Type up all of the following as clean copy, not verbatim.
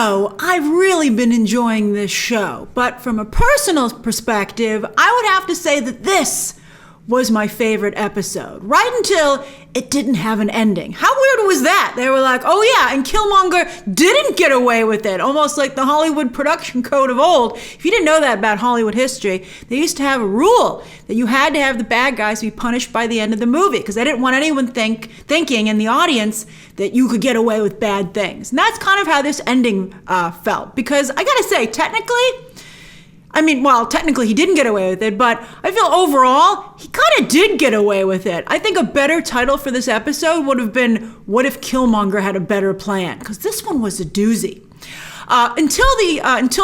I've really been enjoying this show, but from a personal perspective, I would have to say that this was my favorite episode, right until it didn't have an ending. How weird was that? They were like, oh yeah, and Killmonger didn't get away with it, almost like the Hollywood production code of old. If you didn't know that about Hollywood history, they used to have a rule that you had to have the bad guys be punished by the end of the movie, because they didn't want anyone thinking in the audience that you could get away with bad things. And that's kind of how this ending felt, because I gotta say, technically he didn't get away with it, but I feel overall he kind of did get away with it. I think a better title for this episode would have been What If Killmonger Had a Better Plan? Because this one was a doozy. Until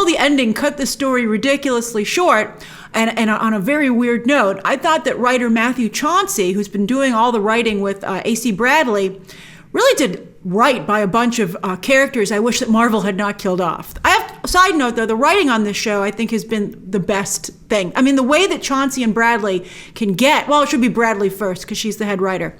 the ending cut the story ridiculously short, and on a very weird note, I thought that writer Matthew Chauncey, who's been doing all the writing with A.C. Bradley, really did right by a bunch of characters I wish that Marvel had not killed off. Side note though, the writing on this show I think has been the best thing. I mean, the way that Chauncey and Bradley can get, well, it should be Bradley first because she's the head writer.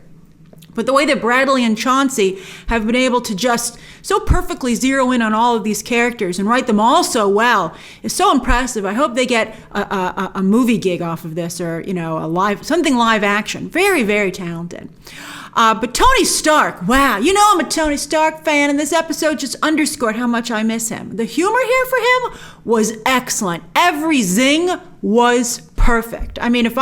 But the way that Bradley and Chauncey have been able to just so perfectly zero in on all of these characters and write them all so well is so impressive. I hope they get a movie gig off of this, or something live action. Very, very talented. But Tony Stark, wow, I'm a Tony Stark fan, and this episode just underscored how much I miss him. The humor here for him was excellent. Every zing was perfect. I mean, if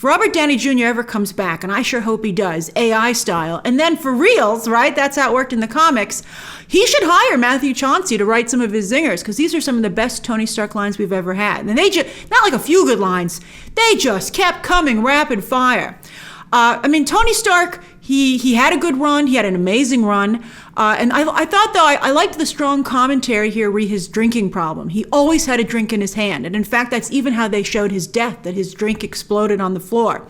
Robert Downey Jr. ever comes back, and I sure hope he does, AI style, and then for reals, right, that's how it worked in the comics, he should hire Matthew Chauncey to write some of his zingers, because these are some of the best Tony Stark lines we've ever had. And they just, not like a few good lines, they just kept coming rapid fire. Tony Stark, he had a good run. He had an amazing run. And I thought, though, I liked the strong commentary here re his drinking problem. He always had a drink in his hand. And in fact, that's even how they showed his death, that his drink exploded on the floor.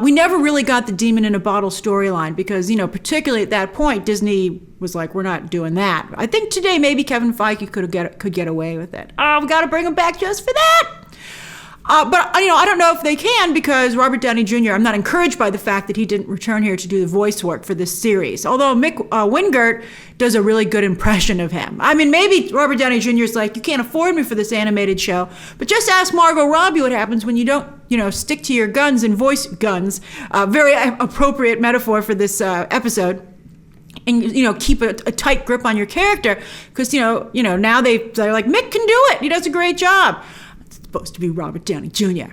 We never really got the demon in a bottle storyline because, particularly at that point, Disney was like, we're not doing that. I think today maybe Kevin Feige could get away with it. We got to bring him back just for that. But I don't know if they can, because Robert Downey Jr., I'm not encouraged by the fact that he didn't return here to do the voice work for this series. Although Mick Wingert does a really good impression of him. I mean, maybe Robert Downey Jr. is like, you can't afford me for this animated show, but just ask Margot Robbie what happens when you don't, stick to your guns and voice guns. Very appropriate metaphor for this episode. And, keep a tight grip on your character, because, now they're like, Mick can do it. He does a great job. Supposed to be Robert Downey Jr.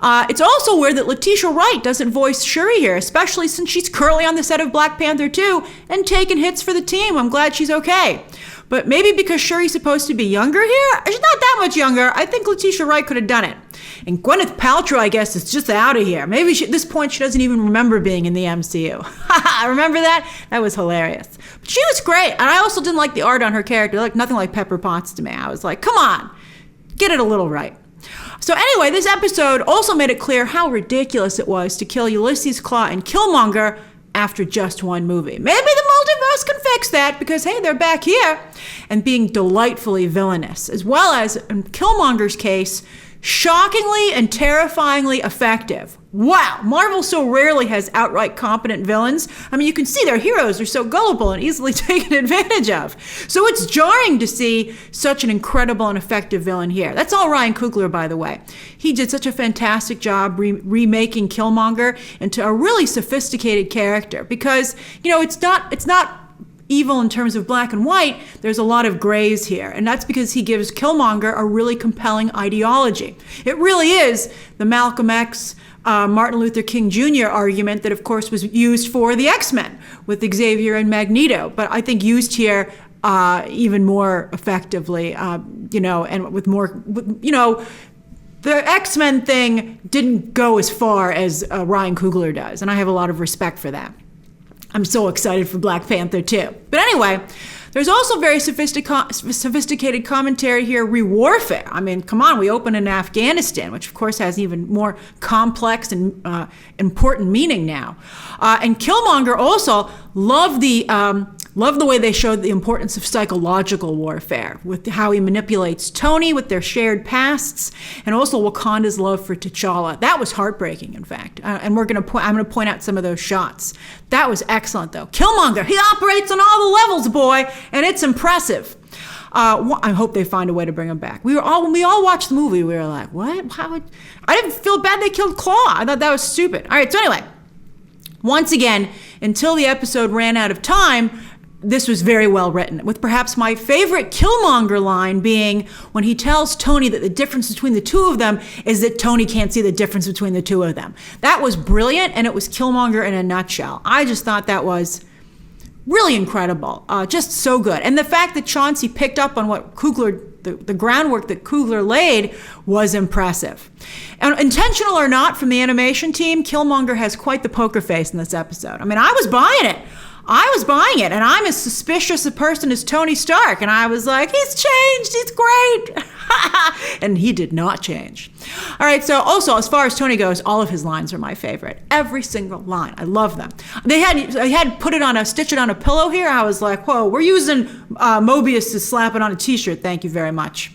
It's also weird that Letitia Wright doesn't voice Shuri here, especially since she's currently on the set of Black Panther 2 and taking hits for the team. I'm glad she's okay. But maybe because Shuri's supposed to be younger here? She's not that much younger. I think Letitia Wright could have done it. And Gwyneth Paltrow, I guess, is just out of here. Maybe at this point she doesn't even remember being in the MCU. Remember that? That was hilarious. But she was great. And I also didn't like the art on her character. Like nothing like Pepper Potts to me. I was like, come on, get it a little right. So anyway, this episode also made it clear how ridiculous it was to kill Ulysses Klaue and Killmonger after just one movie. Maybe the multiverse can fix that, because hey, they're back here and being delightfully villainous, as well as, in Killmonger's case, shockingly and terrifyingly effective. Wow, Marvel so rarely has outright competent villains. I mean, you can see their heroes are so gullible and easily taken advantage of. So it's jarring to see such an incredible and effective villain here. That's all Ryan Coogler, by the way. He did such a fantastic job remaking Killmonger into a really sophisticated character, because, it's not evil in terms of black and white. There's a lot of grays here, and that's because he gives Killmonger a really compelling ideology. It really is the Malcolm X, Martin Luther King Jr. argument that, of course, was used for the X-Men with Xavier and Magneto, but I think used here even more effectively, and with more, the X-Men thing didn't go as far as Ryan Coogler does, and I have a lot of respect for that. I'm so excited for Black Panther too. But anyway, there's also very sophisticated commentary here, re-warfare. I mean, come on, we open in Afghanistan, which of course has even more complex and important meaning now. And Killmonger also loved the way they showed the importance of psychological warfare, with how he manipulates Tony with their shared pasts, and also Wakanda's love for T'Challa. That was heartbreaking, in fact. And I'm going to point out some of those shots. That was excellent, though. Killmonger, he operates on all the levels, boy, and it's impressive. I hope they find a way to bring him back. When we all watched the movie, we were like, what? I didn't feel bad they killed Claw. I thought that was stupid. All right, so anyway, once again, until the episode ran out of time, this was very well written, with perhaps my favorite Killmonger line being when he tells Tony that the difference between the two of them is that Tony can't see the difference between the two of them. That was brilliant, and it was Killmonger in a nutshell. I just thought that was really incredible, just so good. And the fact that Chauncey picked up on what the groundwork that Coogler laid was impressive. And intentional or not from the animation team, Killmonger has quite the poker face in this episode. I mean, I was buying it, and I'm as suspicious a person as Tony Stark, and I was like, he's changed, he's great. And he did not change. All right, so also, as far as Tony goes, all of his lines are my favorite. Every single line, I love them. They had stitch it on a pillow here. I was like, whoa, we're using Mobius to slap it on a t-shirt, thank you very much.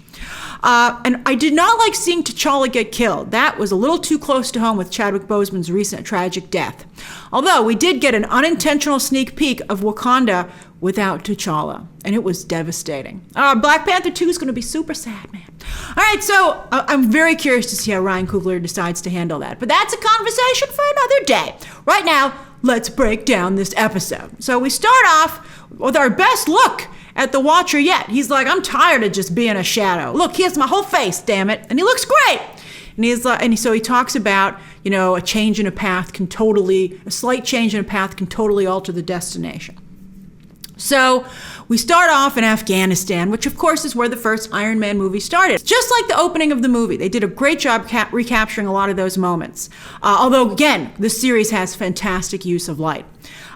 And I did not like seeing T'Challa get killed. That was a little too close to home with Chadwick Boseman's recent tragic death. Although we did get an unintentional sneak peek of Wakanda without T'Challa, and it was devastating. Black Panther 2 is going to be super sad, man. All right, so I'm very curious to see how Ryan Coogler decides to handle that. But that's a conversation for another day. Right now, let's break down this episode. So we start off with our best look at the Watcher yet. He's like, I'm tired of just being a shadow. Look, here's my whole face, damn it. And he looks great. And he's like, so he talks about, a change in a slight change in a path can totally alter the destination. So we start off in Afghanistan, which of course is where the first Iron Man movie started. Just like the opening of the movie, they did a great job recapturing a lot of those moments. Although again, this series has fantastic use of light.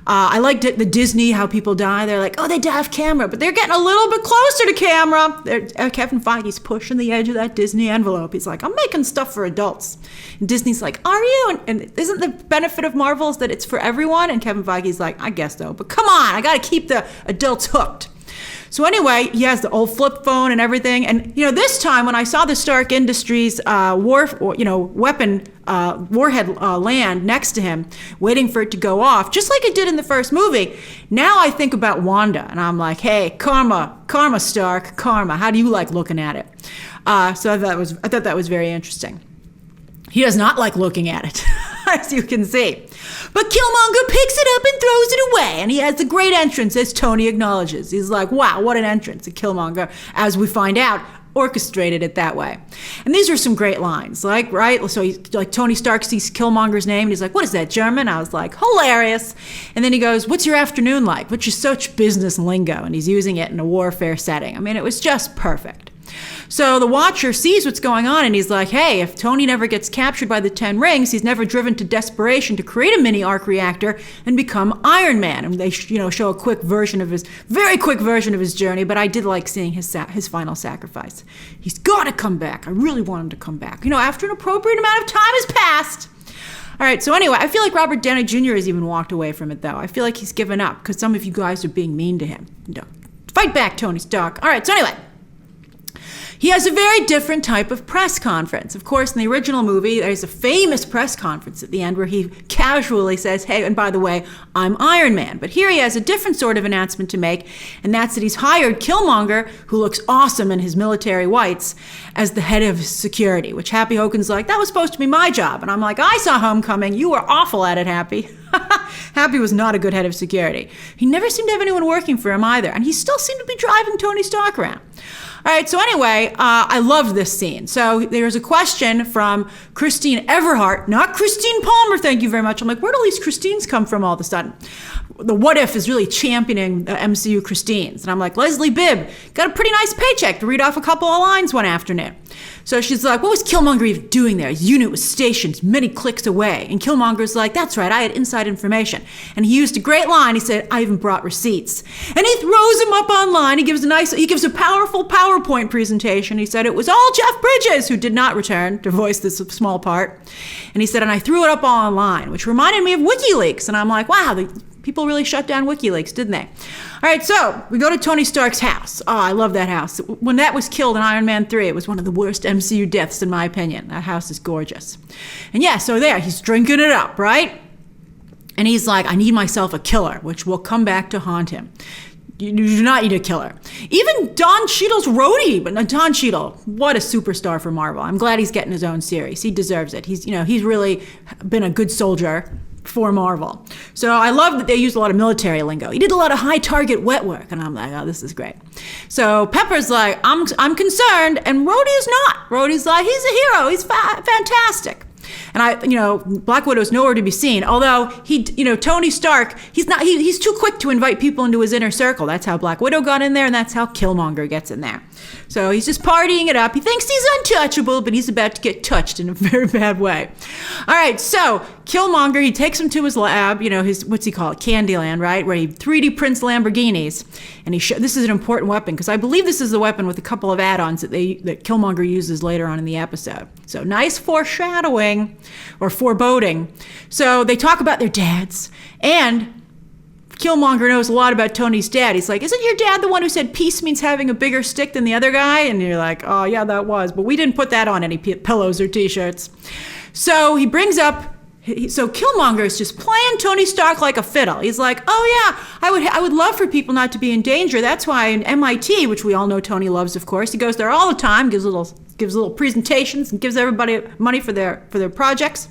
I liked it, the Disney, how people die. They're like, oh, they die off camera, but they're getting a little bit closer to camera. Kevin Feige's pushing the edge of that Disney envelope. He's like, I'm making stuff for adults. And Disney's like, are you? And isn't the benefit of Marvel is that it's for everyone? And Kevin Feige's like, I guess so, but come on, I got to keep the adults hooked. So anyway, he has the old flip phone and everything. And, this time when I saw the Stark Industries weapon warhead land next to him, waiting for it to go off, just like it did in the first movie, now I think about Wanda. And I'm like, hey, karma, Stark, karma. How do you like looking at it? So I thought that was very interesting. He does not like looking at it, as you can see. But Killmonger picks it up and throws it away, and he has the great entrance, as Tony acknowledges. He's like, wow, what an entrance. And Killmonger, as we find out, orchestrated it that way. And these are some great lines, right? So Tony Stark sees Killmonger's name, and he's like, what is that, German? I was like, hilarious. And then he goes, what's your afternoon like? Which is such business lingo, and he's using it in a warfare setting. I mean, it was just perfect. So the Watcher sees what's going on, and he's like, hey, if Tony never gets captured by the 10 rings, he's never driven to desperation to create a mini arc reactor and become Iron Man. And they show a very quick version of his journey, but I did like seeing his final sacrifice. He's got to come back. I really want him to come back. After an appropriate amount of time has passed. All right, so anyway, I feel like Robert Downey Jr. has even walked away from it, though. I feel like he's given up because some of you guys are being mean to him. Fight back, Tony Stark. All right, so anyway. He has a very different type of press conference. Of course, in the original movie, there's a famous press conference at the end where he casually says, hey, and by the way, I'm Iron Man. But here he has a different sort of announcement to make, and that's that he's hired Killmonger, who looks awesome in his military whites, as the head of security, which Happy Hogan's like, that was supposed to be my job. And I'm like, I saw Homecoming. You were awful at it, Happy. Happy was not a good head of security. He never seemed to have anyone working for him either, and he still seemed to be driving Tony Stark around. All right, so anyway, I loved this scene. So there's a question from Christine Everhart, not Christine Palmer, thank you very much. I'm like, where do all these Christines come from all of a sudden? The What If is really championing the MCU Christines. And I'm like, Leslie Bibb got a pretty nice paycheck to read off a couple of lines one afternoon. So she's like, what was Killmonger even doing there? His unit was stationed many clicks away. And Killmonger's like, that's right, I had inside information. And he used a great line. He said, I even brought receipts. And he throws him up online. He gives a powerful PowerPoint presentation. He said it was all Jeff Bridges, who did not return to voice this small part. And he said, and I threw it up all online, which reminded me of WikiLeaks. And I'm like, wow, people really shut down WikiLeaks, didn't they? All right, so we go to Tony Stark's house. Oh, I love that house. When that was killed in Iron Man 3, it was one of the worst MCU deaths, in my opinion. That house is gorgeous. And yeah, so there, he's drinking it up, right? And he's like, I need myself a killer, which will come back to haunt him. You do not need to kill her. Even Don Cheadle's Rhodey, but Don Cheadle, what a superstar for Marvel. I'm glad he's getting his own series. He deserves it. He's really been a good soldier for Marvel. So I love that they used a lot of military lingo. He did a lot of high target wet work, and I'm like, oh, this is great. So Pepper's like, I'm concerned, and Rhodey is not. Rhodey's like, he's a hero. He's fantastic. And Black Widow's nowhere to be seen. Although Tony Stark, he's too quick to invite people into his inner circle. That's how Black Widow got in there, and that's how Killmonger gets in there. So he's just partying it up. He thinks he's untouchable, but he's about to get touched in a very bad way. All right, so Killmonger, he takes him to his lab, his, what's he call it, Candyland, right? Where he 3D prints Lamborghinis. And this is an important weapon, because I believe this is the weapon with a couple of add-ons that Killmonger uses later on in the episode. So nice foreshadowing, or foreboding. So they talk about their dads, and Killmonger knows a lot about Tony's dad. He's like, isn't your dad the one who said peace means having a bigger stick than the other guy? And you're like, oh yeah, that was, but we didn't put that on any pillows or t-shirts. So he brings up, so Killmonger is just playing Tony Stark like a fiddle. He's like, oh yeah, I would love for people not to be in danger. That's why in MIT, which we all know Tony loves, of course, he goes there all the time, gives little presentations and gives everybody money for their projects.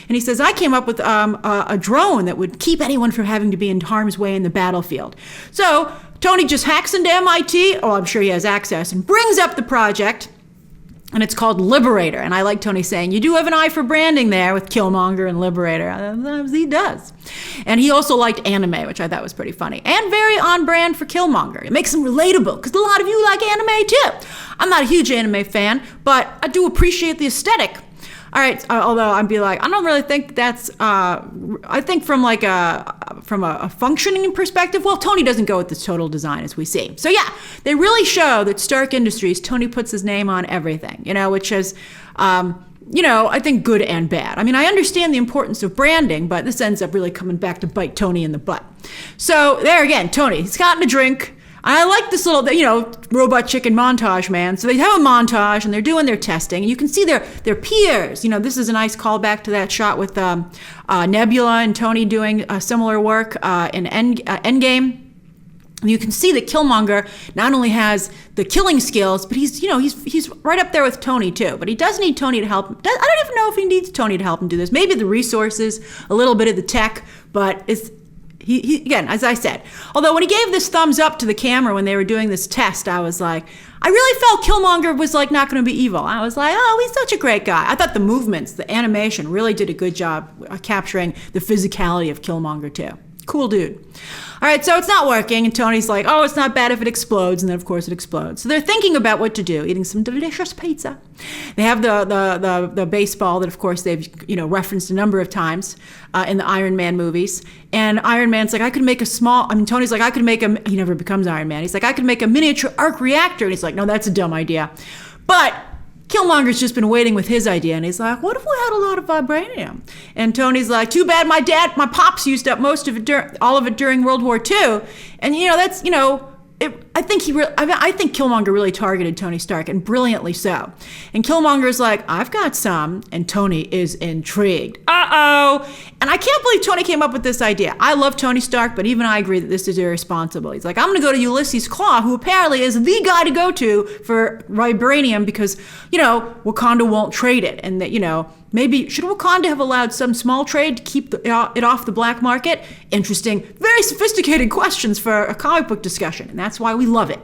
And he says, I came up with a drone that would keep anyone from having to be in harm's way in the battlefield. So Tony just hacks into MIT, I'm sure he has access, and brings up the project. And it's called Liberator. And I like Tony saying, you do have an eye for branding there with Killmonger and Liberator. He does. And he also liked anime, which I thought was pretty funny. And very on brand for Killmonger. It makes him relatable, because a lot of you like anime too. I'm not a huge anime fan, but I do appreciate the aesthetic. All right, although I'd be like, I don't really think that's, I think from a functioning perspective, well, Tony doesn't go with this total design as we see. So yeah, they really show that Stark Industries, Tony puts his name on everything, which is, I think good and bad. I mean, I understand the importance of branding, but this ends up really coming back to bite Tony in the butt. So there again, Tony, he's gotten a drink. I like this little, robot chicken montage, man. So they have a montage, and they're doing their testing. And you can see their peers. This is a nice callback to that shot with Nebula and Tony doing similar work in Endgame. And you can see that Killmonger not only has the killing skills, but he's right up there with Tony too. But he does need Tony to help him. I don't even know if he needs Tony to help him do this. Maybe the resources, a little bit of the tech, but it's. He again, as I said, although when he gave this thumbs up to the camera when they were doing this test, I was like, I really felt Killmonger was like not going to be evil. I was like, oh, he's such a great guy. I thought the movements, the animation really did a good job capturing the physicality of Killmonger too. Cool dude. All right, so it's not working, and Tony's like, oh, it's not bad if it explodes, and then of course it explodes. So they're thinking about what to do, eating some delicious pizza. They have the baseball that of course they've referenced a number of times in the Iron Man movies. And Iron Man's like, Tony's like, he never becomes Iron Man. He's like, I could make a miniature arc reactor, and he's like, no, that's a dumb idea. But Killmonger's just been waiting with his idea, and he's like, what if we had a lot of vibranium? And Tony's like, too bad my pops used up most of it, all of it during World War II. And, that's, I think Killmonger really targeted Tony Stark, and brilliantly so. And Killmonger's like, I've got some, and Tony is intrigued. Uh-oh. And I can't believe Tony came up with this idea. I love Tony Stark, but even I agree that this is irresponsible. He's like, I'm going to go to Ulysses Claw, who apparently is the guy to go to for Vibranium, because, Wakanda won't trade it. And that, maybe, should Wakanda have allowed some small trade to keep it off the black market? Interesting, very sophisticated questions for a comic book discussion, and that's why we love it.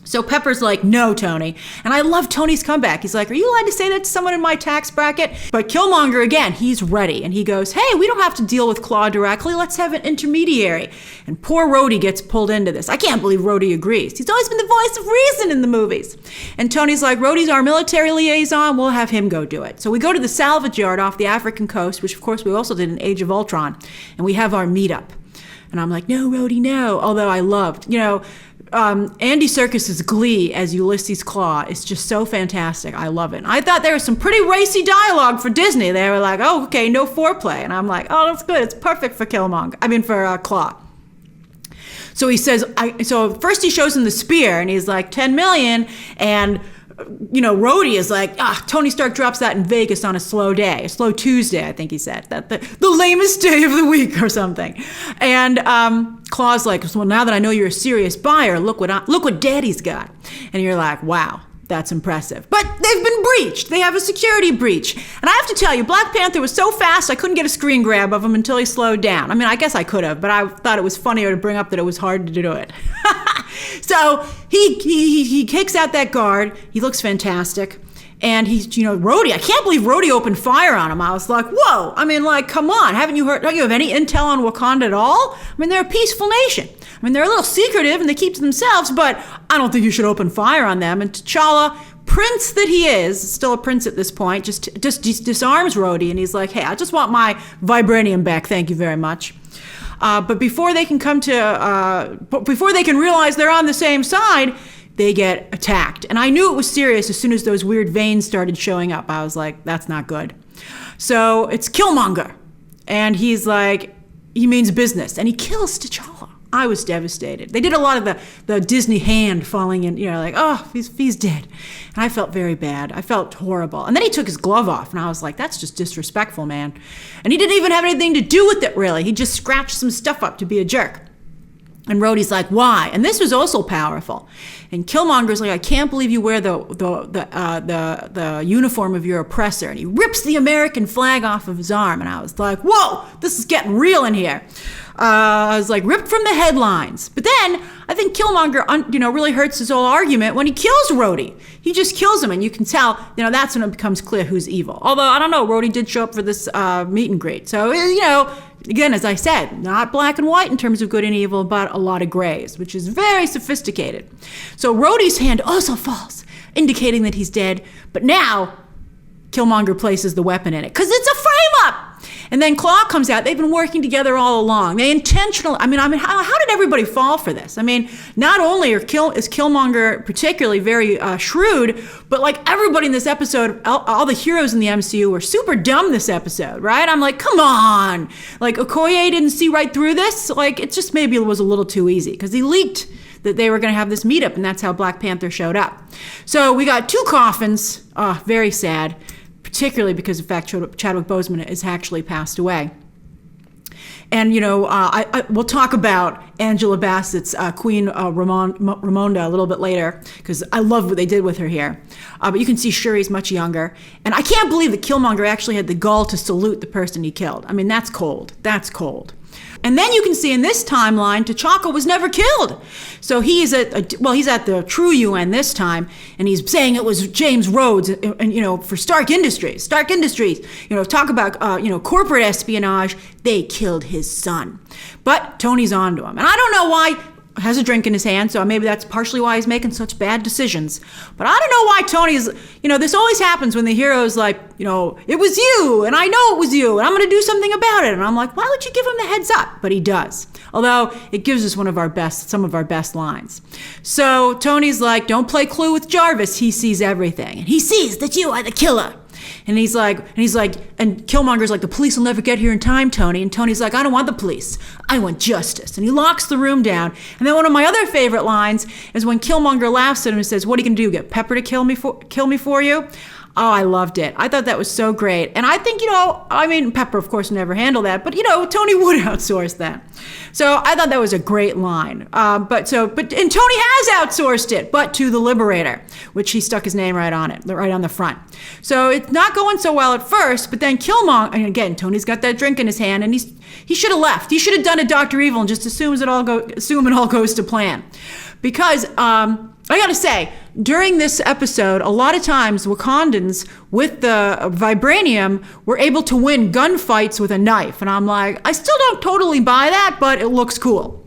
So Pepper's like, no, Tony. And I love Tony's comeback. He's like, are you allowed to say that to someone in my tax bracket? But Killmonger, again, he's ready. And he goes, hey, we don't have to deal with Claw directly. Let's have an intermediary. And poor Rhodey gets pulled into this. I can't believe Rhodey agrees. He's always been the voice of reason in the movies. And Tony's like, Rhodey's our military liaison. We'll have him go do it. So we go to the salvage yard off the African coast, which of course we also did in Age of Ultron. And we have our meetup. And I'm like, no, Rhodey, no. Although I loved, Andy Serkis's glee as Ulysses Claw is just so fantastic. I love it. And I thought there was some pretty racy dialogue for Disney. They were like, oh, okay, no foreplay. And I'm like, oh, that's good. It's perfect for for Claw. So he says, so first he shows him the spear, and he's like, 10 million. And Rhodey is like, Tony Stark drops that in Vegas on a slow day, a slow Tuesday, I think he said. That the lamest day of the week or something. And Claw's like, well, now that I know you're a serious buyer, look what Daddy's got. And you're like, wow. That's impressive. But they've been breached. They have a security breach. And I have to tell you, Black Panther was so fast, I couldn't get a screen grab of him until he slowed down. I mean, I guess I could have, but I thought it was funnier to bring up that it was hard to do it. So he kicks out that guard. He looks fantastic. And he's, Rhodey, I can't believe Rhodey opened fire on him. I was like, whoa. I mean, like, come on. Don't you have any intel on Wakanda at all? I mean, they're a peaceful nation. I mean, they're a little secretive and they keep to themselves, but I don't think you should open fire on them. And T'Challa, prince that he is, still a prince at this point, just disarms Rhodey. And he's like, hey, I just want my Vibranium back. Thank you very much. But before they can before they can realize they're on the same side, they get attacked. And I knew it was serious as soon as those weird veins started showing up. I was like, that's not good. So it's Killmonger. And he's like, he means business. And he kills T'Challa. I was devastated. They did a lot of the Disney hand falling in, like, oh, he's dead. And I felt very bad. I felt horrible. And then he took his glove off, and I was like, that's just disrespectful, man. And he didn't even have anything to do with it, really. He just scratched some stuff up to be a jerk. And Rhodey's like, why? And this was also powerful. And Killmonger's like, I can't believe you wear the uniform of your oppressor. And he rips the American flag off of his arm. And I was like, whoa, this is getting real in here. I was like, ripped from the headlines. But then I think Killmonger, really hurts his whole argument when he kills Rhodey. He just kills him, and you can tell, that's when it becomes clear who's evil. Although, I don't know, Rhodey did show up for this meet and greet. So, again, as I said, not black and white in terms of good and evil, but a lot of grays, which is very sophisticated. So Rhodey's hand also falls, indicating that he's dead. But now Killmonger places the weapon in it because it's a frame-up. And then Claw comes out. They've been working together all along. They intentionally, how did everybody fall for this? I mean, not only is Killmonger particularly very shrewd, but like everybody in this episode, all the heroes in the MCU were super dumb this episode, right? I'm like, come on. Like, Okoye didn't see right through this. Like, it just maybe was a little too easy because he leaked that they were going to have this meetup, and that's how Black Panther showed up. So we got 2 coffins. Very sad. Particularly because of the fact Chadwick Boseman has actually passed away. And, we'll talk about Angela Bassett's Queen Ramonda a little bit later, because I love what they did with her here. But you can see Shuri's much younger. And I can't believe that Killmonger actually had the gall to salute the person he killed. I mean, that's cold. That's cold. And then you can see in this timeline, T'Chaka was never killed. So he's at the true UN this time, and he's saying it was James Rhodes, and for Stark Industries, talk about, corporate espionage, they killed his son. But Tony's onto him. And I don't know why, has a drink in his hand, so maybe that's partially why he's making such bad decisions. But I don't know why Tony's, this always happens when the hero's like, it was you, and I know it was you, and I'm going to do something about it. And I'm like, why would you give him the heads up? But he does. Although it gives us some of our best lines. So Tony's like, don't play Clue with Jarvis. He sees everything. And he sees that you are the killer. And he's like, and Killmonger's like, the police will never get here in time, Tony. And Tony's like, I don't want the police. I want justice. And he locks the room down. And then one of my other favorite lines is when Killmonger laughs at him and says, what are you going to do? Get Pepper to kill me for you? Oh, I loved it. I thought that was so great. And I think, Pepper, of course, never handled that, but, Tony would outsource that. So I thought that was a great line. But Tony has outsourced it, but to the Liberator, which he stuck his name right on it, right on the front. So it's not going so well at first, but then Killmonger, and again, Tony's got that drink in his hand, and he should have left. He should have done a Dr. Evil and just assume it all goes to plan. Because, I gotta say, during this episode, a lot of times Wakandans with the Vibranium were able to win gunfights with a knife. And I'm like, I still don't totally buy that, but it looks cool.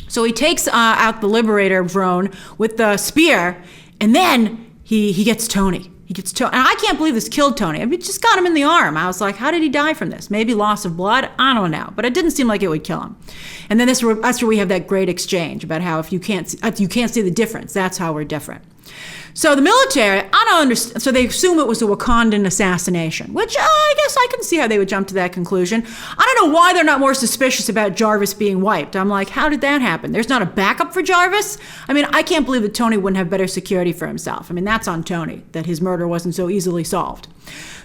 So he takes out the Liberator drone with the spear, and then he gets Tony. And I can't believe this killed Tony. It just got him in the arm. I was like, how did he die from this? Maybe loss of blood? I don't know. But it didn't seem like it would kill him. And then that's where we have that great exchange about how if you can't see the difference, that's how we're different. So the military, I don't understand. So they assume it was a Wakandan assassination, which I yes, I can see how they would jump to that conclusion. I don't know why they're not more suspicious about Jarvis being wiped. I'm like, how did that happen? There's not a backup for Jarvis? I mean, I can't believe that Tony wouldn't have better security for himself. I mean, that's on Tony, that his murder wasn't so easily solved.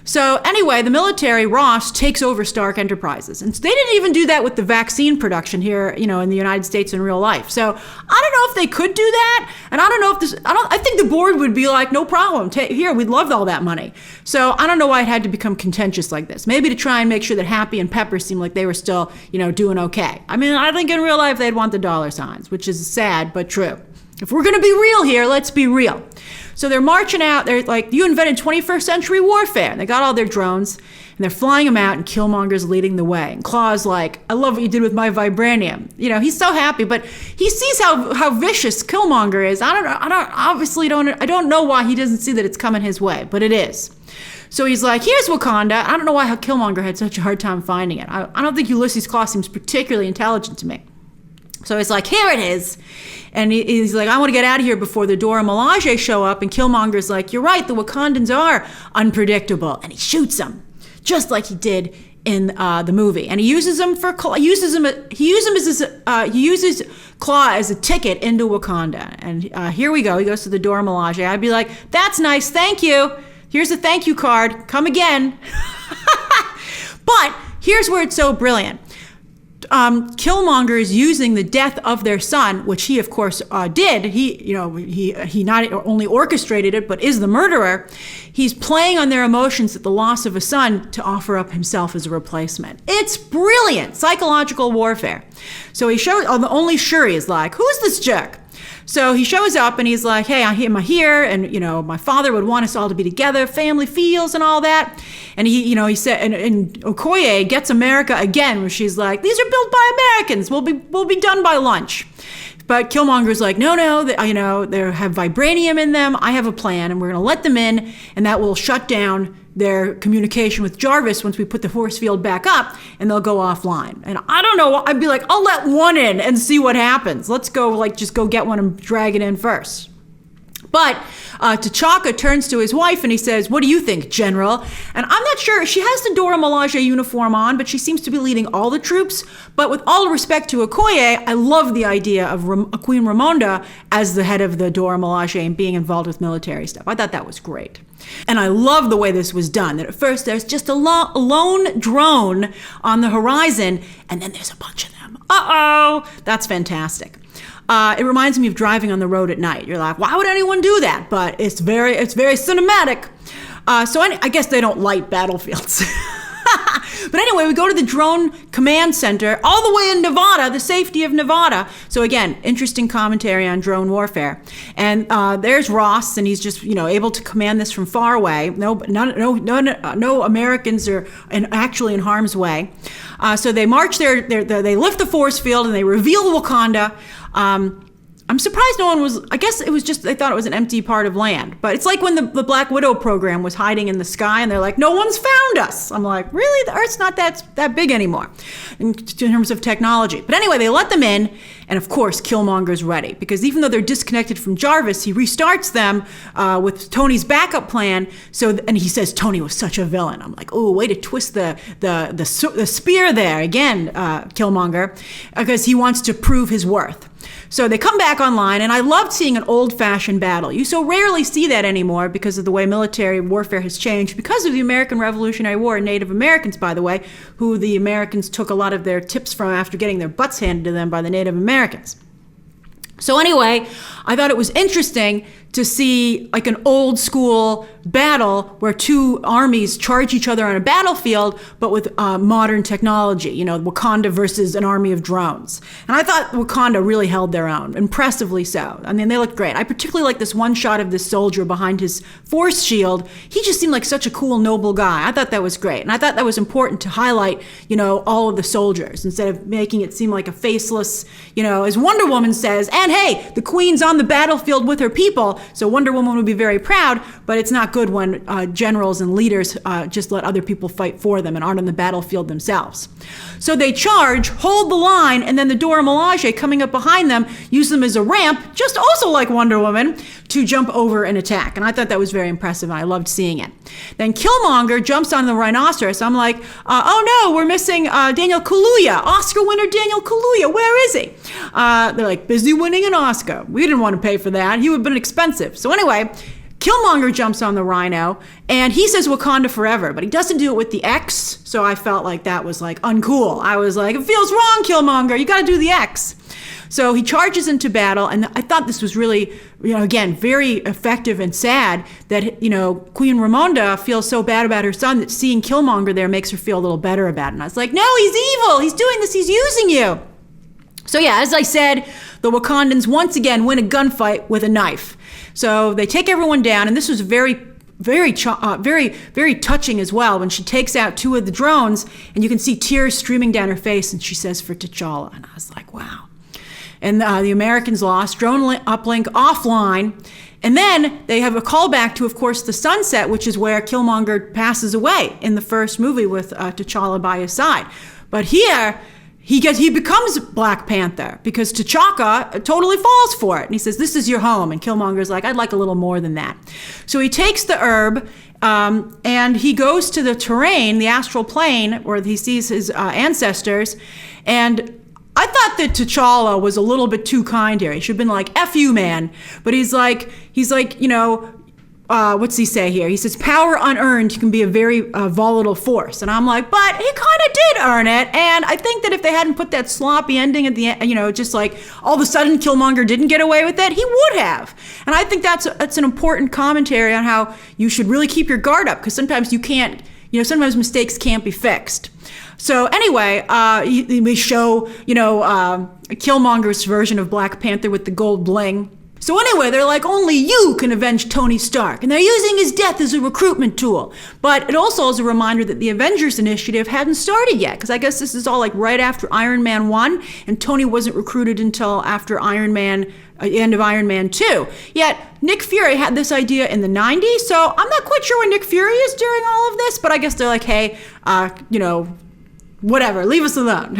So anyway, the military, Ross, takes over Stark Enterprises. And they didn't even do that with the vaccine production here, in the United States in real life. So I don't know if they could do that. And I don't know if I think the board would be like, no problem. Here, we'd love all that money. So I don't know why it had to become contentious like this. Maybe to try and make sure that Happy and Pepper seemed like they were still, doing okay. I mean, I think in real life they'd want the dollar signs, which is sad, but true. If we're going to be real here, let's be real. So they're marching out. They're like, you invented 21st century warfare. And they got all their drones, and they're flying them out, and Killmonger's leading the way. And Claw's like, I love what you did with my Vibranium. He's so happy, but he sees how vicious Killmonger is. I don't know why he doesn't see that it's coming his way, but it is. So he's like, here's Wakanda. I don't know why Killmonger had such a hard time finding it. I don't think Ulysses Claw seems particularly intelligent to me. So he's like, here it is. And he's like, I want to get out of here before the Dora Milaje show up. And Killmonger's like, you're right, the Wakandans are unpredictable. And he shoots them, just like he did in the movie. And he uses him he uses Claw as a ticket into Wakanda. And here we go. He goes to the Dora Milaje. I'd be like, that's nice, thank you. Here's a thank you card. Come again. But here's where it's so brilliant. Killmonger is using the death of their son, which he of course did. He not only orchestrated it, but is the murderer. He's playing on their emotions at the loss of a son to offer up himself as a replacement. It's brilliant psychological warfare. So he shows. Only Shuri is like, who's this jerk? So he shows up and he's like, hey, I'm here, and my father would want us all to be together, family feels and all that. And he said, and Okoye gets America again, where she's like, these are built by Americans. We'll be done by lunch. But Killmonger's like, no, they have vibranium in them. I have a plan, and we're going to let them in, and that will shut down their communication with Jarvis once we put the force field back up, and they'll go offline. And I don't know, I'd be like, I'll let one in and see what happens. Let's go, just go get one and drag it in first. But T'Chaka turns to his wife and he says, what do you think, General? And I'm not sure. She has the Dora Milaje uniform on, but she seems to be leading all the troops. But with all respect to Okoye, I love the idea of Queen Ramonda as the head of the Dora Milaje and being involved with military stuff. I thought that was great. And I love the way this was done, that at first there's just a lone drone on the horizon, and then there's a bunch of them. Uh-oh, that's fantastic. It reminds me of driving on the road at night. You're like, why would anyone do that? But it's very cinematic. So I guess they don't light battlefields. But anyway, we go to the drone command center all the way in Nevada, the safety of Nevada. So again, interesting commentary on drone warfare. And there's Ross, and he's just able to command this from far away. No Americans are actually in harm's way. So they march they lift the force field and they reveal Wakanda. I'm surprised no one was, I guess it was just, they thought it was an empty part of land. But it's like when the Black Widow program was hiding in the sky and they're like, no one's found us. I'm like, really? The Earth's not that big anymore in terms of technology. But anyway, they let them in. And of course, Killmonger's ready. Because even though they're disconnected from Jarvis, he restarts them with Tony's backup plan. And he says, Tony was such a villain. I'm like, oh, way to twist the spear there again, Killmonger, because he wants to prove his worth. So they come back online, and I loved seeing an old-fashioned battle. You so rarely see that anymore because of the way military warfare has changed, because of the American Revolutionary War and Native Americans, by the way, who the Americans took a lot of their tips from after getting their butts handed to them by the Native Americans. So anyway, I thought it was interesting to see like an old school battle where two armies charge each other on a battlefield, but with modern technology, Wakanda versus an army of drones. And I thought Wakanda really held their own, impressively so. I mean, they looked great. I particularly like this one shot of this soldier behind his force shield. He just seemed like such a cool, noble guy. I thought that was great. And I thought that was important to highlight, all of the soldiers instead of making it seem like a faceless, as Wonder Woman says, and hey, the Queen's on the battlefield with her people, so Wonder Woman would be very proud, but it's not good when generals and leaders just let other people fight for them and aren't on the battlefield themselves. So they charge, hold the line, and then the Dora Milaje coming up behind them use them as a ramp, just also like Wonder Woman, to jump over and attack. And I thought that was very impressive, and I loved seeing it. Then Killmonger jumps on the rhinoceros. I'm like, oh no, we're missing Daniel Kaluuya, Oscar winner Daniel Kaluuya. Where is he? They're like, busy winning an Oscar. We didn't want to pay for that. He would have been expensive. So anyway, Killmonger jumps on the rhino, and he says Wakanda forever, but he doesn't do it with the X, so I felt like that was like uncool. I was like, it feels wrong, Killmonger. You got to do the X. So he charges into battle, and I thought this was really, again, very effective and sad that, Queen Ramonda feels so bad about her son that seeing Killmonger there makes her feel a little better about it. And I was like, no, he's evil. He's doing this. He's using you. So yeah, as I said, the Wakandans once again win a gunfight with a knife. So they take everyone down, and this was very touching as well when she takes out two of the drones, and you can see tears streaming down her face, and she says, for T'Challa. And I was like, wow. And the Americans lost, drone uplink offline. And then they have a callback to, of course, the sunset, which is where Killmonger passes away in the first movie with T'Challa by his side. But here, he becomes Black Panther because T'Chaka totally falls for it. And he says, this is your home. And Killmonger's like, I'd like a little more than that. So he takes the herb and he goes to the terrain, the astral plane, where he sees his ancestors. And I thought that T'Challa was a little bit too kind here. He should have been like, F you, man. But he's like, what's he say here? He says, power unearned can be a very volatile force. And I'm like, but he kind of did earn it. And I think that if they hadn't put that sloppy ending at the end, just like all of a sudden Killmonger didn't get away with it, he would have. And I think that's an important commentary on how you should really keep your guard up, because sometimes you can't, sometimes mistakes can't be fixed. So anyway, we show, Killmonger's version of Black Panther with the gold bling. So anyway, they're like, only you can avenge Tony Stark. And they're using his death as a recruitment tool. But it also is a reminder that the Avengers Initiative hadn't started yet, because I guess this is all like right after Iron Man 1, and Tony wasn't recruited until after end of Iron Man 2. Yet Nick Fury had this idea in the 90s, so I'm not quite sure where Nick Fury is during all of this, but I guess they're like, hey, whatever, leave us alone.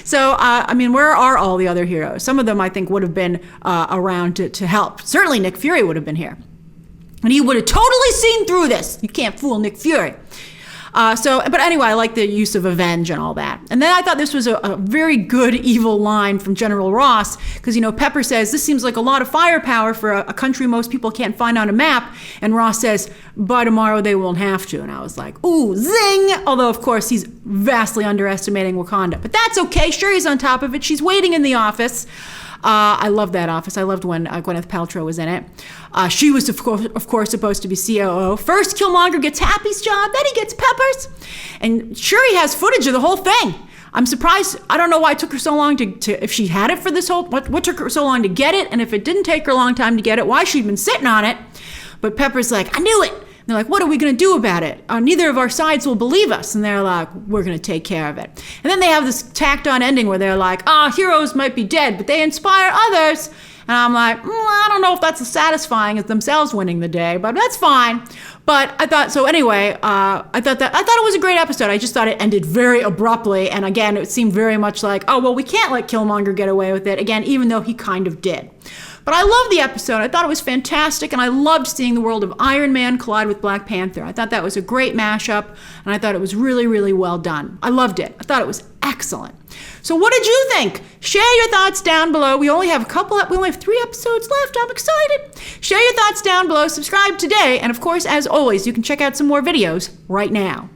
So, where are all the other heroes? Some of them, I think, would have been around to help. Certainly Nick Fury would have been here. And he would have totally seen through this. You can't fool Nick Fury. But anyway, I like the use of avenge and all that. And then I thought this was a very good evil line from General Ross, because, Pepper says, this seems like a lot of firepower for a country most people can't find on a map. And Ross says, by tomorrow they won't have to. And I was like, ooh, zing! Although, of course, he's vastly underestimating Wakanda. But that's okay. Shuri's on top of it. She's waiting in the office. I love that office. I loved when Gwyneth Paltrow was in it. She was, of course, supposed to be COO. First, Killmonger gets Happy's job, then he gets Pepper's. And Shuri has footage of the whole thing. I'm surprised. I don't know why it took her so long to if she had it for this whole, what took her so long to get it, and if it didn't take her a long time to get it, why she'd been sitting on it. But Pepper's like, I knew it. And they're like, what are we going to do about it? Neither of our sides will believe us. And they're like, we're going to take care of it. And then they have this tacked on ending where they're like, heroes might be dead, but they inspire others. And I'm like, I don't know if that's as satisfying as themselves winning the day, but that's fine. But I thought, so anyway, I thought it was a great episode. I just thought it ended very abruptly. And again, it seemed very much like, we can't let Killmonger get away with it. Again, even though he kind of did. But I loved the episode. I thought it was fantastic, and I loved seeing the world of Iron Man collide with Black Panther. I thought that was a great mashup, and I thought it was really, really well done. I loved it. I thought it was excellent. So what did you think? Share your thoughts down below. We only have 3 episodes left. I'm excited. Share your thoughts down below. Subscribe today, and of course, as always, you can check out some more videos right now.